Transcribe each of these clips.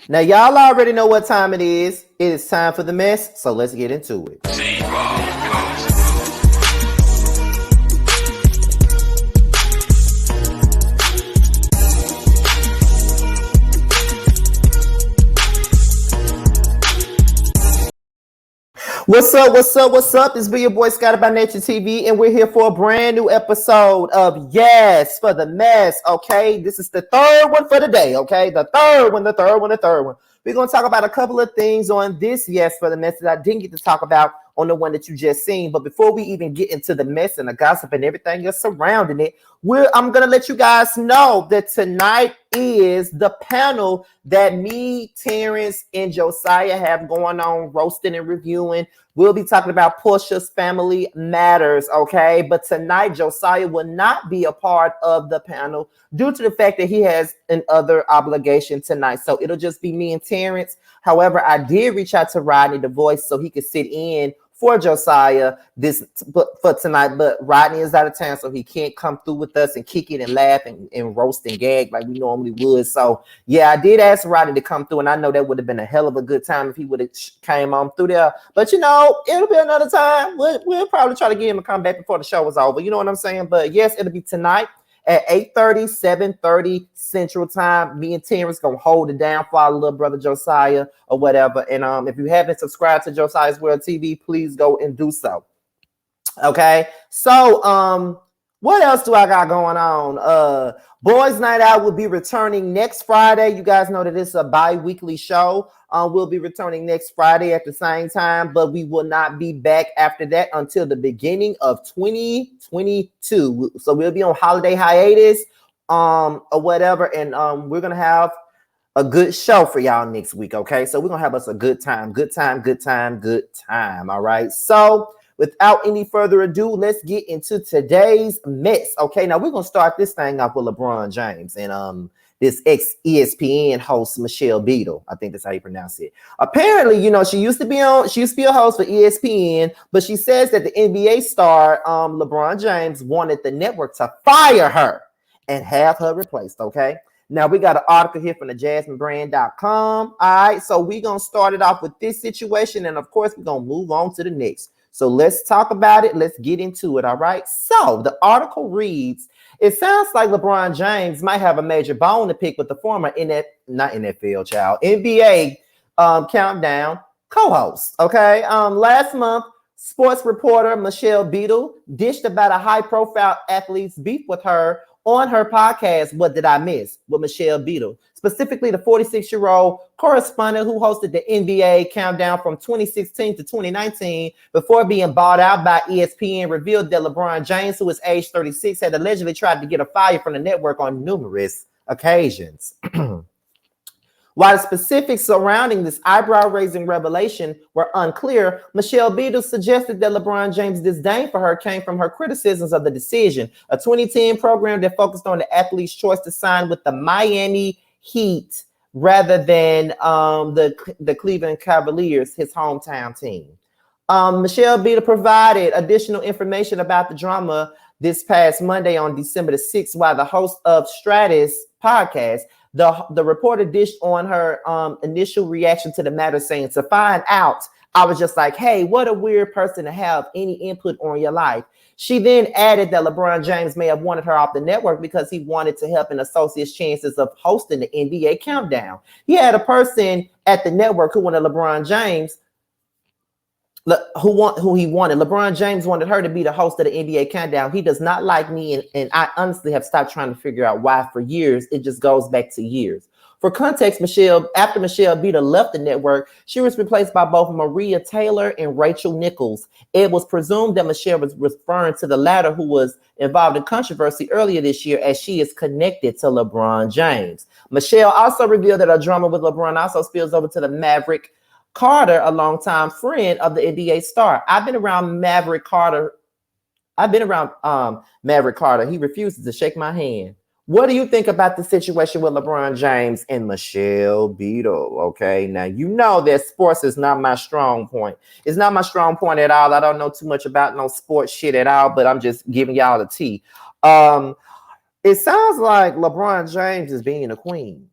Now, y'all already know what time it is. It is time for the mess, so let's get into it. What's up? What's up? What's up? This be your boy Scotty by Nature TV, and we're here for a brand new episode of Yes for the Mess. Okay, this is the third one for the day. Okay, the third one. We're gonna talk about a couple of things on this Yes for the Mess that I didn't get to talk about on the one that you just seen. But before we even get into the mess and the gossip and everything else surrounding it, I'm gonna let you guys know that tonight is the panel that me, Terrence, and Josiah have going on, roasting and reviewing. We'll be talking about Portia's Family Matters, okay? But tonight, Josiah will not be a part of the panel due to the fact that he has another obligation tonight. So it'll just be me and Terrence. However, I did reach out to Rodney, the voice, so he could sit in for Josiah for tonight, but Rodney is out of town, so he can't come through with us and kick it and laugh and roast and gag like we normally would. So yeah, I did ask Rodney to come through, and I know that would have been a hell of a good time if he would have came on through there. But you know, it'll be another time. We'll probably try to get him to come back before the show is over. You know what I'm saying? But yes, it'll be tonight at 8:30, 7:30 Central Time. Me and Terrence gonna hold it down for our little brother Josiah or whatever. And if you haven't subscribed to Josiah's World TV, please go and do so. Okay, so what else do I got going on? Boys Night Out will be returning next Friday. You guys know that it's a bi-weekly show. We'll be returning next Friday at the same time, but we will not be back after that until the beginning of 2022. So we'll be on holiday hiatus or whatever, and we're gonna have a good show for y'all next week. Okay, so we're gonna have us a good time. All right, so without any further ado, let's get into today's mess. Okay, now we're gonna start this thing off with LeBron James and this ex-ESPN host Michelle Beadle. I think that's how you pronounce it. Apparently, you know, she used to be a host for ESPN, but she says that the NBA star LeBron James wanted the network to fire her and have her replaced. Okay. Now we got an article here from the jasminebrand.com. All right, so we're gonna start it off with this situation, and of course, we're gonna move on to the next. So let's talk about it. Let's get into it. All right. So the article reads, it sounds like LeBron James might have a major bone to pick with the former NBA countdown co-host. Okay. Last month, sports reporter Michelle Beadle dished about a high-profile athlete's beef with her on her podcast, What Did I Miss? With Michelle Beadle, specifically the 46-year-old correspondent who hosted the NBA countdown from 2016 to 2019 before being bought out by ESPN, revealed that LeBron James, who is age 36, had allegedly tried to get a fire from the network on numerous occasions. While the specifics surrounding this eyebrow-raising revelation were unclear, Michelle Beadle suggested that LeBron James' disdain for her came from her criticisms of the decision, a 2010 program that focused on the athlete's choice to sign with the Miami Heat rather than the Cleveland Cavaliers, his hometown team. Michelle Beadle provided additional information about the drama this past Monday on December the 6th, while the host of Stratus podcast, the reporter dished on her initial reaction to the matter, saying, to find out, I was just like, hey, what a weird person to have any input on your life. She then added that LeBron James may have wanted her off the network because he wanted to help an associate's chances of hosting the NBA countdown. He had a person at the network who wanted LeBron James, who he wanted. LeBron James wanted her to be the host of the NBA countdown. He does not like me, and I honestly have stopped trying to figure out why for years. It just goes back to years. For context, after Michelle Beadle left the network, she was replaced by both Maria Taylor and Rachel Nichols. It was presumed that Michelle was referring to the latter, who was involved in controversy earlier this year, as she is connected to LeBron James. Michelle also revealed that her drama with LeBron also spills over to the Maverick Carter, a longtime friend of the NBA star. I've been around Maverick Carter. He refuses to shake my hand. What do you think about the situation with LeBron James and Michelle Beadle? Okay, now you know that sports is not my strong point. It's not my strong point at all. I don't know too much about no sports shit at all, but I'm just giving y'all the tea. It sounds like LeBron James is being a queen.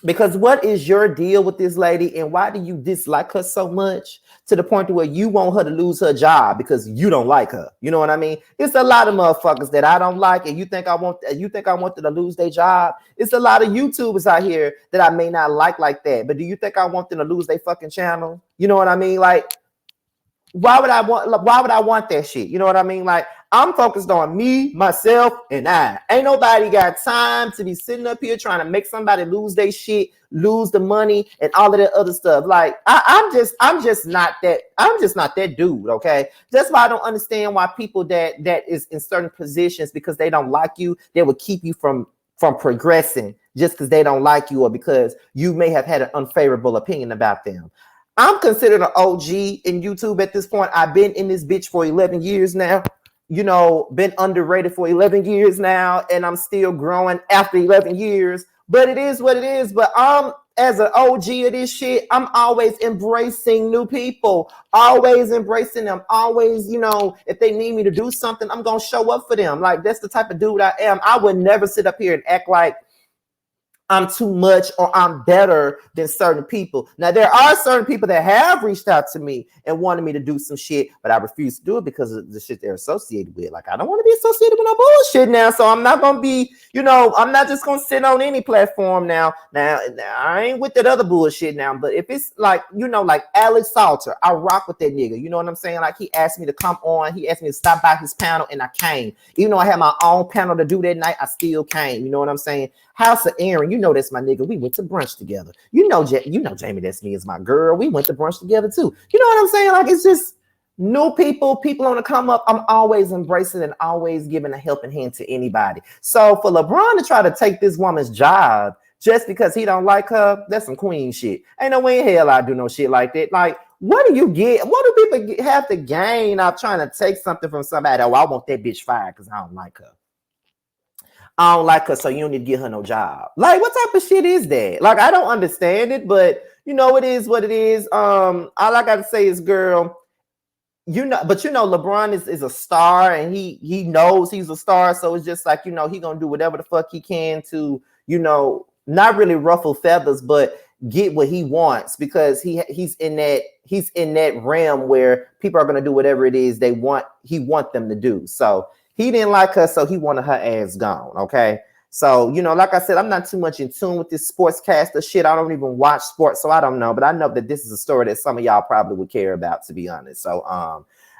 Because what is your deal with this lady, and why do you dislike her so much to the point to where you want her to lose her job because you don't like her? You know what I mean? It's a lot of motherfuckers that I don't like, and you think I want them to lose their job. It's a lot of YouTubers out here that I may not like that. But do you think I want them to lose their fucking channel? You know what I mean? Like, why would I want that shit? You know what I mean? Like, I'm focused on me, myself, and I. Ain't nobody got time to be sitting up here trying to make somebody lose their shit, lose the money, and all of that other stuff. Like, I'm just not that dude. Okay, that's why I don't understand why people that is in certain positions, because they don't like you, they will keep you from progressing just because they don't like you, or because you may have had an unfavorable opinion about them. I'm considered an OG in YouTube at this point. I've been in this bitch for 11 years now. You know, been underrated for 11 years now, and I'm still growing after 11 years. But it is what it is. But as an OG of this shit, I'm always embracing new people, always embracing them, always, you know, if they need me to do something, I'm going to show up for them. Like, that's the type of dude I am. I would never sit up here and act like I'm too much or I'm better than certain people. Now, there are certain people that have reached out to me and wanted me to do some shit, but I refuse to do it because of the shit they're associated with. Like, I don't want to be associated with no bullshit now, so I'm not going to be, you know, I'm not just going to sit on any platform now. Now, I ain't with that other bullshit now, but if it's like, you know, like Alex Salter, I rock with that nigga. You know what I'm saying? Like, he asked me to come on. He asked me to stop by his panel, and I came. Even though I had my own panel to do that night, I still came. You know what I'm saying? House of Aaron, you know that's my nigga. We went to brunch together. You know Jamie, that's me, is my girl. We went to brunch together too. You know what I'm saying? Like, it's just new people on the come up. I'm always embracing and always giving a helping hand to anybody. So for LeBron to try to take this woman's job just because he don't like her, that's some queen shit. Ain't no way in hell I do no shit like that. Like, what do you get? What do people have to gain out trying to take something from somebody? Oh, I want that bitch fired because I don't like her. I don't like her, so you don't need to get her no job. Like, what type of shit is that? Like, I don't understand it, but you know, it is what it is. All I gotta say is, girl, you know, but you know, LeBron is a star, and he knows he's a star, so it's just like, you know, he gonna do whatever the fuck he can to, you know, not really ruffle feathers, but get what he wants, because he's in that realm where people are gonna do whatever it is he want them to do. So he didn't like her, so he wanted her ass gone, okay? So, you know, like I said, I'm not too much in tune with this sportscaster shit. I don't even watch sports, so I don't know. But I know that this is a story that some of y'all probably would care about, to be honest. So,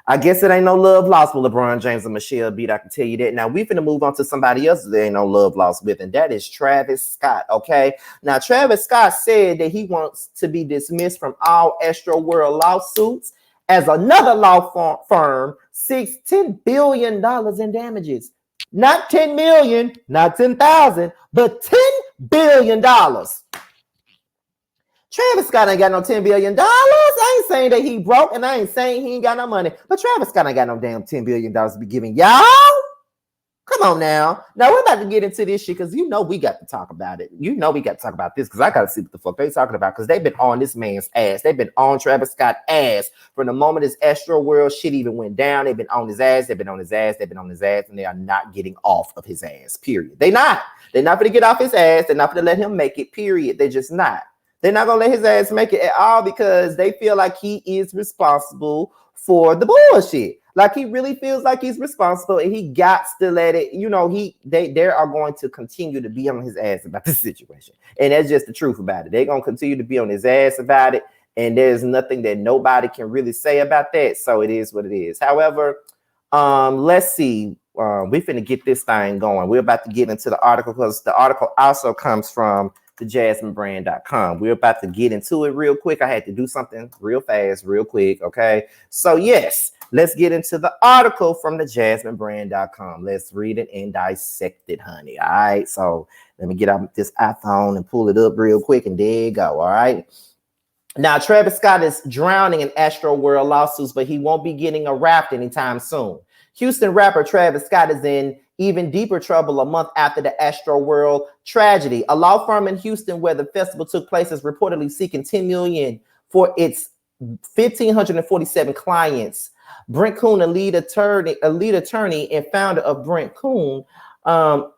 I guess it ain't no love lost with LeBron James and Michelle Beat. I can tell you that. Now, we're finna move on to somebody else that ain't no love lost with, and that is Travis Scott, okay? Now, Travis Scott said that he wants to be dismissed from all Astro World lawsuits as another law firm seeks $10 billion in damages. Not 10 million, not 10,000, but $10 billion. Travis Scott ain't got no $10 billion. I ain't saying that he broke, and I ain't saying he ain't got no money, but Travis Scott ain't got no damn $10 billion to be giving y'all. Come on now. Now we're about to get into this shit because you know we got to talk about it. You know we got to talk about this because I got to see what the fuck they talking about, because they've been on this man's ass. They've been on Travis Scott's ass from the moment this Astro World shit even went down. They've been on his ass. They've been on his ass. They've been on his ass, and they are not getting off of his ass, period. They're not going to get off his ass. They're not going to let him make it, period. They're just not. They're not going to let his ass make it at all because they feel like he is responsible for the bullshit. Like, he really feels like he's responsible, and he got to let it, you know, they are going to continue to be on his ass about this situation. And that's just the truth about it. They're going to continue to be on his ass about it, and there's nothing that nobody can really say about that. So it is what it is. However, let's see. We finna get this thing going. We're about to get into the article because the article also comes from thejasminebrand.com. We're about to get into it real quick. I had to do something real fast, real quick. Okay. So yes, let's get into the article from thejasminebrand.com. Let's read it and dissect it, honey. All right. So let me get out this iPhone and pull it up real quick, and there you go. All right. Now, Travis Scott is drowning in Astro World lawsuits, but he won't be getting a raft anytime soon. Houston rapper Travis Scott is in even deeper trouble a month after the Astro World tragedy. A law firm in Houston where the festival took place is reportedly seeking $10 million for its 1,547 clients. Brent Kuhn, a lead attorney and founder of Brent Kuhn,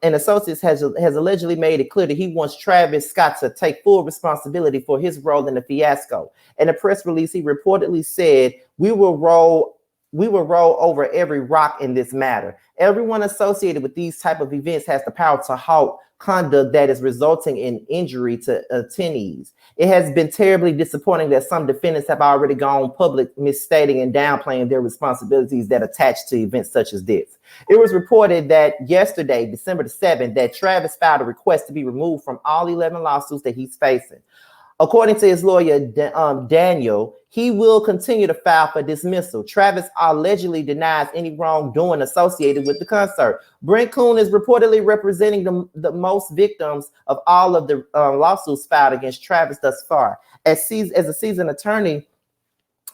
And Associates has allegedly made it clear that he wants Travis Scott to take full responsibility for his role in the fiasco. In a press release, he reportedly said, "We will roll over every rock in this matter. Everyone associated with these type of events has the power to halt conduct that is resulting in injury to attendees. It has been terribly disappointing that some defendants have already gone public misstating and downplaying their responsibilities that attach to events such as this." It was reported that yesterday, December the 7th, that Travis filed a request to be removed from all 11 lawsuits that he's facing. According to his lawyer, Daniel, he will continue to file for dismissal. Travis allegedly denies any wrongdoing associated with the concert. Brent Kuhn is reportedly representing the most victims of all of the lawsuits filed against Travis thus far. As a seasoned attorney,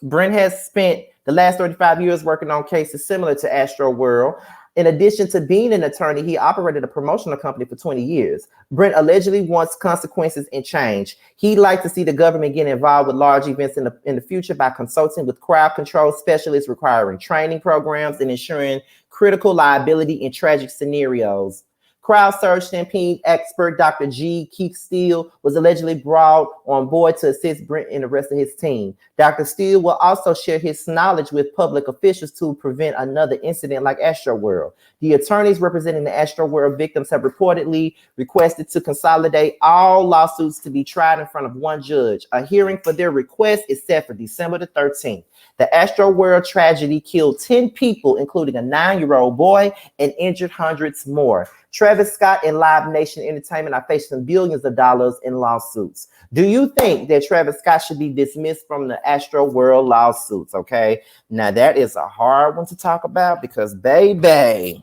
Brent has spent the last 35 years working on cases similar to Astro World. In addition to being an attorney, he operated a promotional company for 20 years. Brent allegedly wants consequences and change. He'd like to see the government get involved with large events in the future by consulting with crowd control specialists, requiring training programs, and ensuring critical liability in tragic scenarios. Crowd surge stampede expert Dr. G. Keith Steele was allegedly brought on board to assist Brent and the rest of his team. Dr. Steele will also share his knowledge with public officials to prevent another incident like Astro World. The attorneys representing the Astro World victims have reportedly requested to consolidate all lawsuits to be tried in front of one judge. A hearing for their request is set for December the 13th. The Astro World tragedy killed 10 people, including a 9-year-old boy, and injured hundreds more. Travis Scott and Live Nation Entertainment are facing billions of dollars in lawsuits. Do you think that Travis Scott should be dismissed from the Astro World lawsuits? Okay, now that is a hard one to talk about because, baby,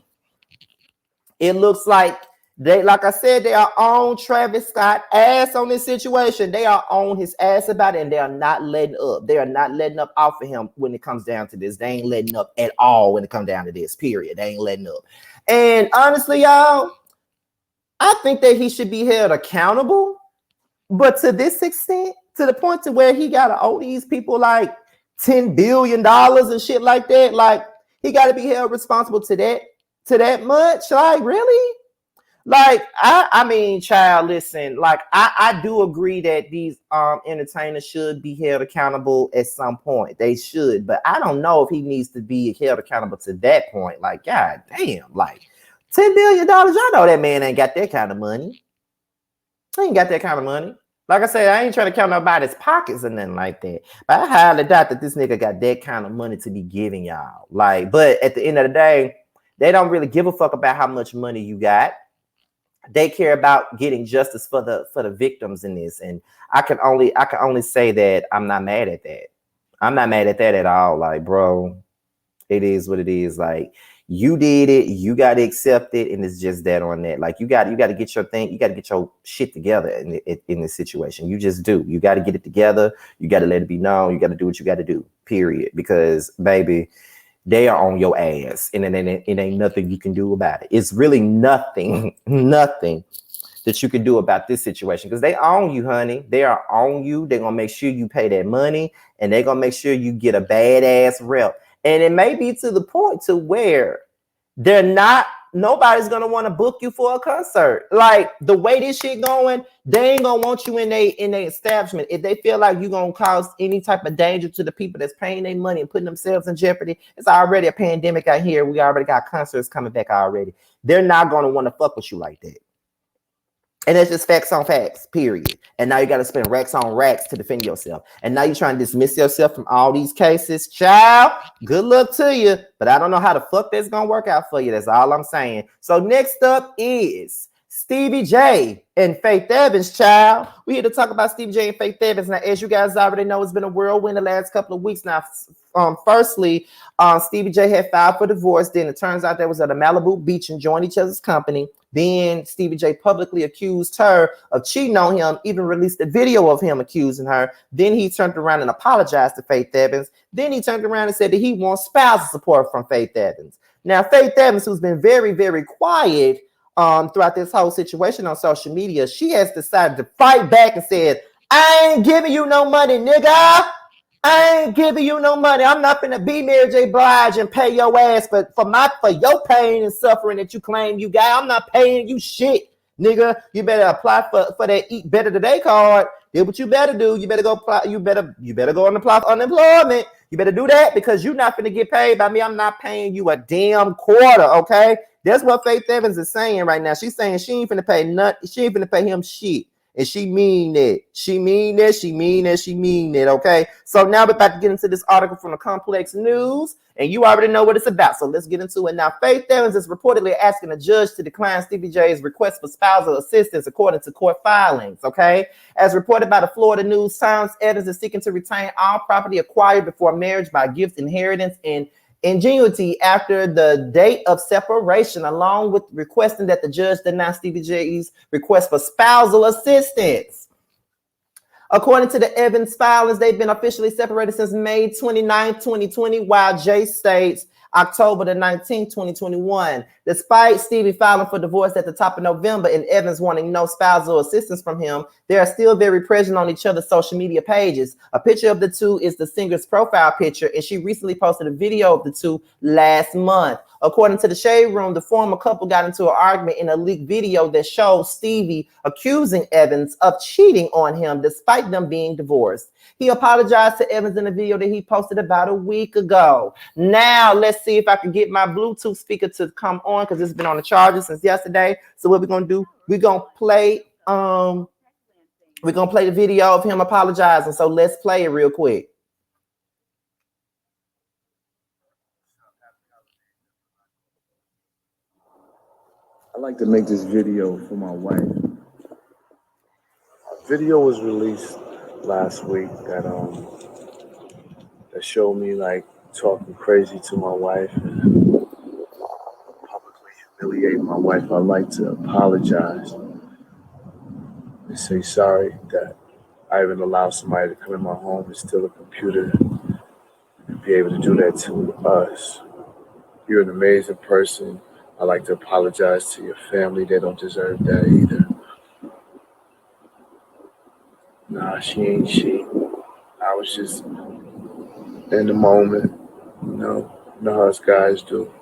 it looks like like I said, they are on Travis Scott ass on this situation. They are on his ass about it, and they are not letting up. They are not letting up off of him when it comes down to this. They ain't letting up at all when it comes down to this, period. They ain't letting up. And honestly, y'all, I think that he should be held accountable, but to this extent, to the point to where he got to owe these people like $10 billion and shit like that. Like, he got to be held responsible to that much. Like, really? Like, I mean, child, listen, like, I do agree that these entertainers should be held accountable at some point. They should, but I don't know if he needs to be held accountable to that point. Like, god damn, like $10 billion. Y'all know that man ain't got that kind of money. He ain't got that kind of money. Like I said, I ain't trying to count nobody's pockets or nothing like that. But I highly doubt that this nigga got that kind of money to be giving y'all. Like, but at the end of the day, they don't really give a fuck about how much money you got. They care about getting justice for the victims in this, and I can only say that I'm not mad at that. I'm not mad at that at all. Like, bro, it is what it is. Like, you did it, you got to accept it, and it's just that on that. Like, you got to get your thing, you got to get your shit together in this situation. You just do. You got to get it together. You got to let it be known. You got to do what you got to do. Period. Because, baby, they are on your ass, and it ain't nothing you can do about it. It's really nothing that you can do about this situation because they own you, honey. They are on you. They're going to make sure you pay that money, and they're going to make sure you get a badass rep. And it may be to the point to where nobody's going to want to book you for a concert. Like, the way this shit going, they ain't going to want you in their establishment. If they feel like you're going to cause any type of danger to the people that's paying their money and putting themselves in jeopardy, it's already a pandemic out here. We already got concerts coming back already. They're not going to want to fuck with you like that. And it's just facts on facts, period. And now you got to spend racks on racks to defend yourself. And now you're trying to dismiss yourself from all these cases. Child, good luck to you. But I don't know how the fuck that's going to work out for you. That's all I'm saying. So next up is Stevie J and Faith Evans, child. We're here to talk about Stevie J and Faith Evans. Now, as you guys already know, it's been a whirlwind the last couple of weeks now. Firstly, Stevie J had filed for divorce. Then it turns out they was at a Malibu beach enjoying each other's company. Then Stevie J publicly accused her of cheating on him, even released a video of him accusing her. Then he turned around and apologized to Faith Evans. Then he turned around and said that he wants spousal support from Faith Evans. Now, Faith Evans, who's been very, very quiet throughout this whole situation on social media, she has decided to fight back and said, I ain't giving you no money, nigga. I ain't giving you no money. I'm not gonna be Mary J. Blige and pay your ass for your pain and suffering that you claim you got. I'm not paying you shit, nigga. You better apply for that Eat Better Today card. Here's what you better do. You better go apply. You better go and apply for unemployment. You better do that because you're not gonna get paid by me. I'm not paying you a damn quarter. Okay, that's what Faith Evans is saying right now. She's saying she ain't finna pay nothing. She ain't finna pay him shit. And she mean that. She mean that. She mean that. She mean that. Okay. So now we're about to get into this article from the Complex News, and you already know what it's about. So let's get into it now. Faith Evans is reportedly asking a judge to decline Stevie J's request for spousal assistance, according to court filings. Okay. As reported by the Florida News Times, Evans is seeking to retain all property acquired before marriage by gifts, inheritance, and ingenuity after the date of separation, along with requesting that the judge deny Stevie J's request for spousal assistance. According to the Evans filings, they've been officially separated since May 29, 2020, while Jay states October the 19th, 2021. Despite Stevie filing for divorce at the top of November and Evans wanting no spousal assistance from him, they are still very present on each other's social media pages. A picture of the two is the singer's profile picture, and she recently posted a video of the two last month. According to the Shade Room, the former couple got into an argument in a leaked video that shows Stevie accusing Evans of cheating on him despite them being divorced. He apologized to Evans in a video that he posted about a week ago. Now, let's see if I can get my Bluetooth speaker to come on because it's been on the charger since yesterday. So what we're going to do, we're going to play the video of him apologizing. So let's play it real quick. I'd like to make this video for my wife. A video was released last week that showed me like talking crazy to my wife and publicly humiliating my wife. I'd like to apologize and say sorry that I even allowed somebody to come in my home and steal a computer and be able to do that to us. You're an amazing person. I'd like to apologize to your family. They don't deserve that either. Nah, she ain't she. I was just in the moment, you know how us guys do.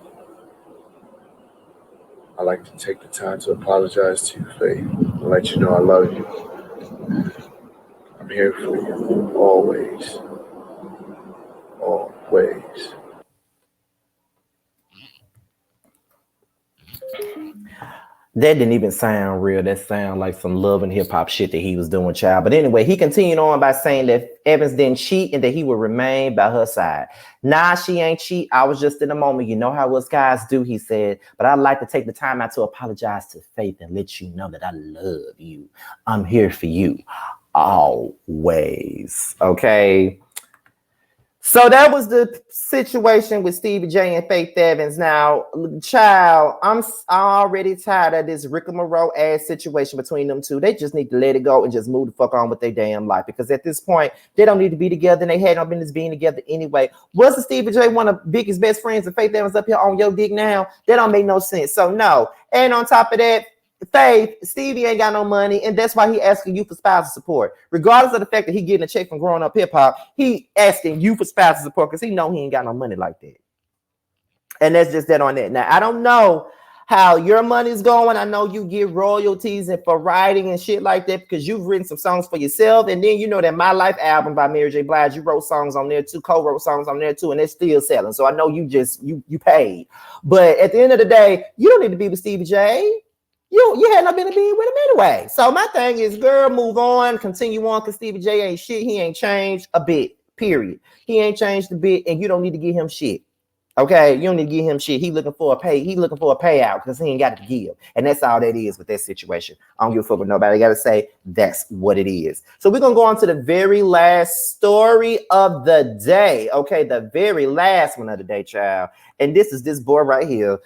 I like to take the time to apologize to you, Faith, and let you know I love you. I'm here for you, always. Always. That didn't even sound real. That sounded like some love and hip hop shit that he was doing, child. But anyway, he continued on by saying that Evans didn't cheat and that he would remain by her side. Nah, she ain't cheat. I was just in a moment. You know how us guys do, he said. But I'd like to take the time out to apologize to Faith and let you know that I love you. I'm here for you always. Okay. So that was the situation with Stevie J and Faith Evans. Now, child, I'm already tired of this rigmarole ass situation between them two. They just need to let it go and just move the fuck on with their damn life, because at this point, they don't need to be together and they had no business being together anyway. Wasn't Stevie J one of Biggie's best friends and Faith Evans up here on your dick now? That don't make no sense. So no. And on top of that, Faith, Stevie ain't got no money, and that's why he asking you for spousal support. Regardless of the fact that he getting a check from Growing Up Hip Hop, he asking you for spousal support because he know he ain't got no money like that. And that's just that on that. Now, I don't know how your money's going. I know you get royalties and for writing and shit like that because you've written some songs for yourself. And then you know that My Life album by Mary J. Blige, you wrote songs on there too, co-wrote songs on there too, and they're still selling. So I know you paid. But at the end of the day, you don't need to be with Stevie J. You had not been to be with him anyway. So my thing is, girl, move on, continue on, because Stevie J ain't shit. He ain't changed a bit, period. He ain't changed a bit, and you don't need to give him shit. Okay, you don't need to give him shit. He looking for a payout because he ain't got to give. And that's all that is with that situation. I don't give a fuck with nobody. I gotta say that's what it is. So we're gonna go on to the very last story of the day. Okay, the very last one of the day, child. And this is this boy right here.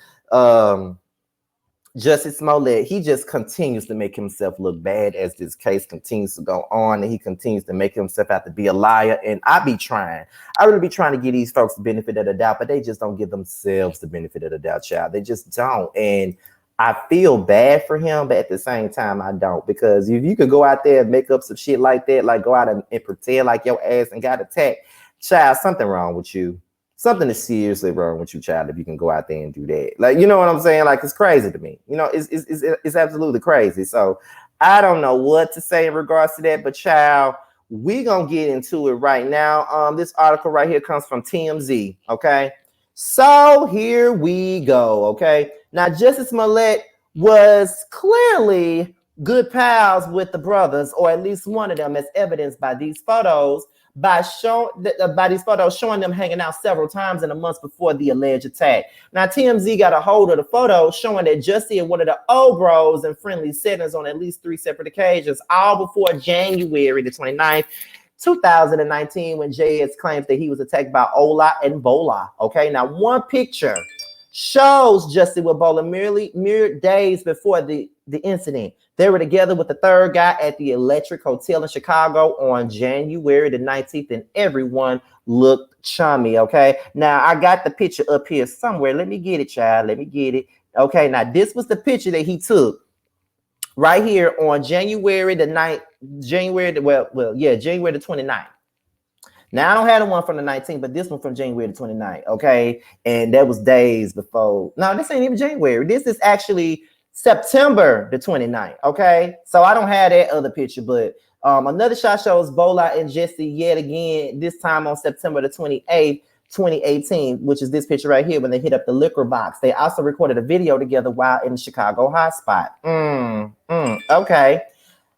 Jussie Smollett, he just continues to make himself look bad as this case continues to go on, and he continues to make himself out to be a liar. And I really be trying to give these folks the benefit of the doubt, but they just don't give themselves the benefit of the doubt, child. They just don't. And I feel bad for him, but at the same time, I don't. Because if you could go out there and make up some shit like that, like go out and pretend like your ass and got attacked, child, something wrong with you. Something is seriously wrong with you, child, if you can go out there and do that. Like, you know what I'm saying? Like, it's crazy to me. You know, it's absolutely crazy. So I don't know what to say in regards to that, but child, we gonna get into it right now. This article right here comes from TMZ. Okay, so here we go. Okay, now Justice Smollett was clearly good pals with the brothers, or at least one of them, as evidenced by these photos. By these photos showing them hanging out several times in the months before the alleged attack. Now, TMZ got a hold of the photos showing that Jussie and one of the old bros in friendly settings on at least 3 separate occasions, all before January the 29th, 2019, when JS claims that he was attacked by Ola and Bola. Okay, now one picture shows Jussie with Bola mere days before the incident. They were together with the third guy at the Electric Hotel in Chicago on January the 19th, and everyone looked chummy, okay? Now, I got the picture up here somewhere. Let me get it, child. Let me get it. Okay, now this was the picture that he took right here on January the 29th. Now, I don't have the one from the 19th, but this one from January the 29th, okay? And that was days before. No, this ain't even January. This is actually September the 29th, okay? So I don't have that other picture, but another shot shows Bola and Jussie yet again, this time on September the 28th, 2018, which is this picture right here when they hit up the liquor box. They also recorded a video together while in the Chicago hotspot. Okay.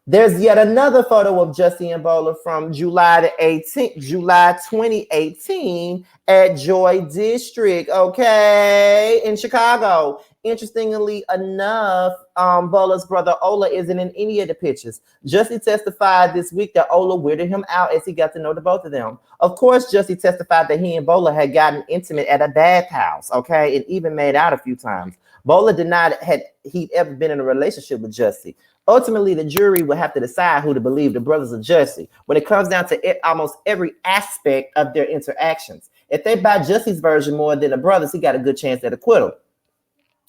There's yet another photo of Jussie and Bola from July 2018 at Joy District, okay, in Chicago. Interestingly enough, Bola's brother Ola isn't in any of the pictures. Jussie testified this week that Ola weirded him out as he got to know the both of them. Of course, Jussie testified that he and Bola had gotten intimate at a bathhouse, okay, and even made out a few times. Bola denied he'd ever been in a relationship with Jussie. Ultimately, the jury will have to decide who to believe, the brothers or Jussie, when it comes down to almost every aspect of their interactions. If they buy Jussie's version more than the brothers, he got a good chance at acquittal.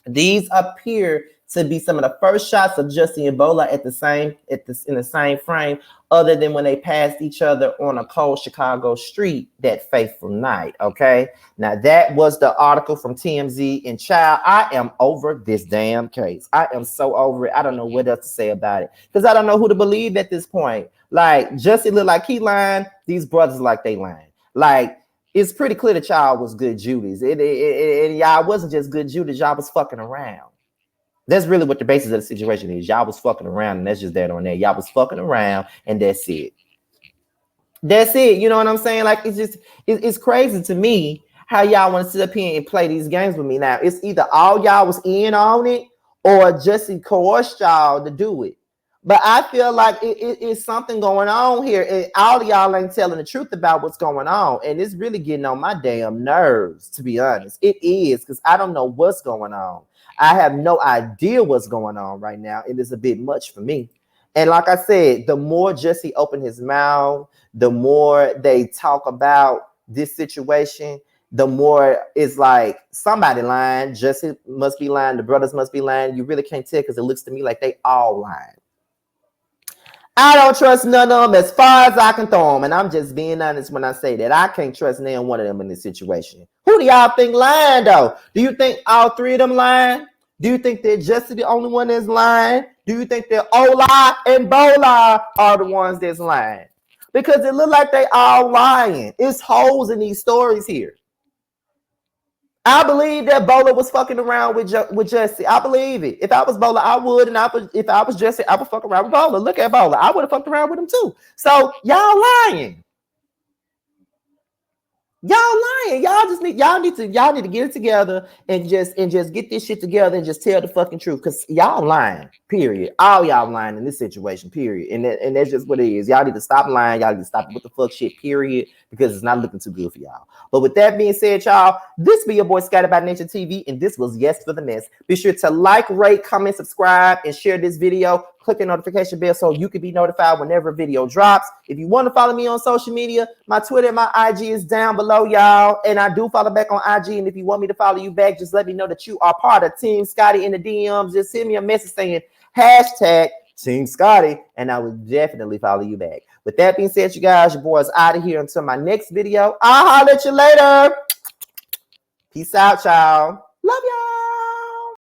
These appear to be some of the first shots of Jussie and Bola in the same frame, other than when they passed each other on a cold Chicago street that fateful night. Okay, now that was the article from TMZ. And child, I am over this damn case. I am so over it. I don't know what else to say about it because I don't know who to believe at this point. Like Jussie look like he lying. These brothers like they lying. Like, it's pretty clear that y'all was good Judies. And y'all wasn't just good Judies. Y'all was fucking around. That's really what the basis of the situation is. Y'all was fucking around, and that's just that on there. Y'all was fucking around, and that's it. That's it. You know what I'm saying? Like, it's crazy to me how y'all want to sit up here and play these games with me. Now, it's either all y'all was in on it or Jussie coerced y'all to do it. But I feel like it's something going on here. And all of y'all ain't telling the truth about what's going on. And it's really getting on my damn nerves, to be honest. It is, because I don't know what's going on. I have no idea what's going on right now. It is a bit much for me. And like I said, the more Jussie opened his mouth, the more they talk about this situation, the more it's like somebody lying. Jussie must be lying. The brothers must be lying. You really can't tell because it looks to me like they all lying. I don't trust none of them as far as I can throw them. And I'm just being honest when I say that. I can't trust neither one of them in this situation. Who do y'all think lying, though? Do you think all three of them lying? Do you think that Jussie the only one that's lying? Do you think that Ola and Bola are the ones that's lying? Because it look like they all lying. It's holes in these stories here. I believe that Bola was fucking around with Jussie. I believe it. If I was Bola, I would. And if I was Jussie, I would fuck around with Bola. Look at Bola. I would have fucked around with him too. So y'all lying. Y'all lying. Y'all need to get it together and just get this shit together and just tell the fucking truth. Because y'all lying. Period. All y'all lying in this situation. Period. And that's just what it is. Y'all need to stop lying. Y'all need to stop with the fuck shit. Period. Because it's not looking too good for y'all. But with that being said, y'all, this be your boy Scattered by Nature TV, and this was Yes for the Mess. Be sure to like, rate, comment, subscribe, and share this video. Click the notification bell so you can be notified whenever a video drops. If you want to follow me on social media, my Twitter and my IG is down below, y'all. And I do follow back on IG. And if you want me to follow you back, just let me know that you are part of Team Scotty in the DMs. Just send me a message saying #Team Scotty, and I will definitely follow you back. With that being said, you guys, your boy is out of here until my next video. I'll holler at you later. Peace out, y'all. Love y'all.